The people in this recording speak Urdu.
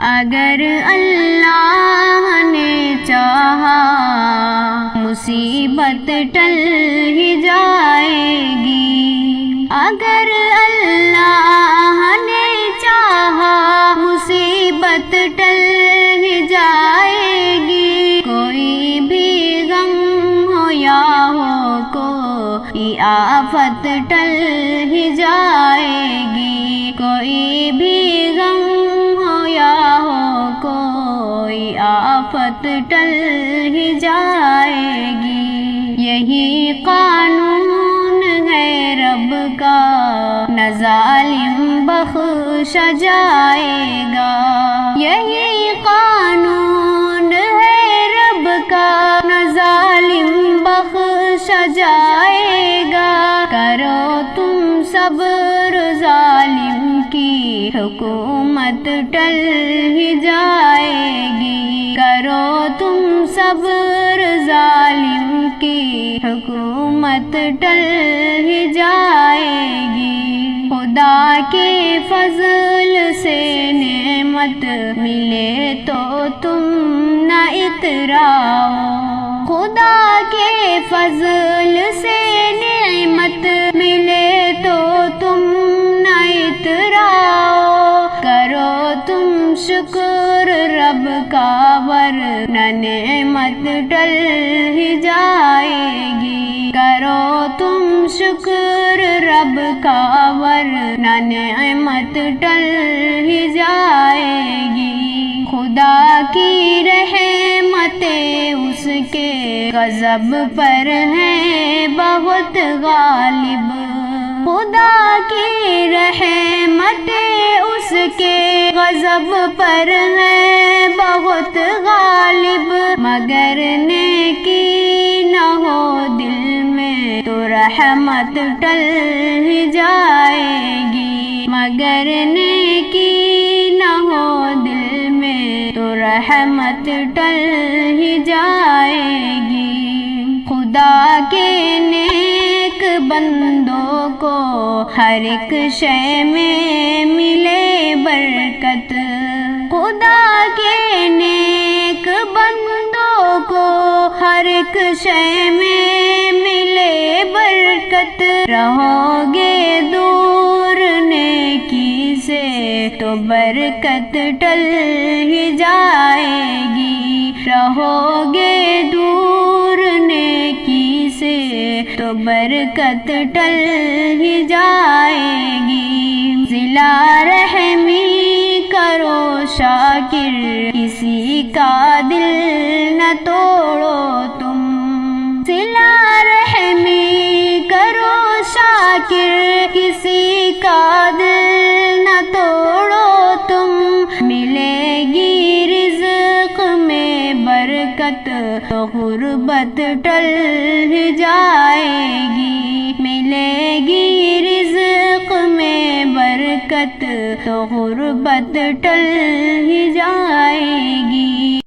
اگر اللہ نے چاہا مصیبت ٹل ہی جائے گی، اگر اللہ نے چاہا مصیبت ٹل ہی جائے گی، کوئی بھی غم ہو یا ہو کوئی آفت ٹل ہی جائے گی، کوئی بھی غم ہو یا ہو کوئی آفت ٹل ہی جائے گی۔ یہی قانون ہے رب کا، نہ ظالم بخشا جائے گا، یہی قانون ہے رب کا، نہ ظالم بخشا جائے گا۔ کرو تم صبر، ظالم کی حکومت ٹل ہی جائے گی، کرو تم صبر، ظالم کی حکومت ٹل ہی جائے گی۔ خدا کے فضل سے نعمت ملے تو تم نہ اتراؤ، خدا کے فضل سے نعمت ملے تو تم نہ اتراؤ، کرو تم شکر رب کا ورنہ نعمت ٹل ہی جائے گی، کرو تم شکر رب کا ورنہ نعمت ٹل ہی جائے گی۔ خدا کی رحمتیں اس کے غضب پر ہیں بہت غالب، خدا کی رحمتیں اس کے غضب پر ہیں بہت غالب، مگر نیکی نہ ہو دل میں تو رحمت ٹل ہی جائے گی، مگر نیکی نہ ہو دل میں تو رحمت ٹل ہی جائے گی۔ خدا کے نیک بندوں کو ہر ایک شے میں ملے برکت، خدا کے نیک بندوں کو ہر ایک شے میں ملے برکت، رہو گے دور نیکی سے تو برکت ٹل ہی جائے گی، رہو گے دور نیکی سے تو برکت ٹل ہی جائے گی۔ صلہ رحمی کرو شاکر، کسی کا دل نہ توڑو تم، صلہ رحمی کرو شاکر، کسی کا دل نہ توڑو تم، ملے گی رزق میں برکت تو غربت ٹل ہی جائے گی، ملے گی رزق میں برکت تو غربت ٹل ہی جائے گی۔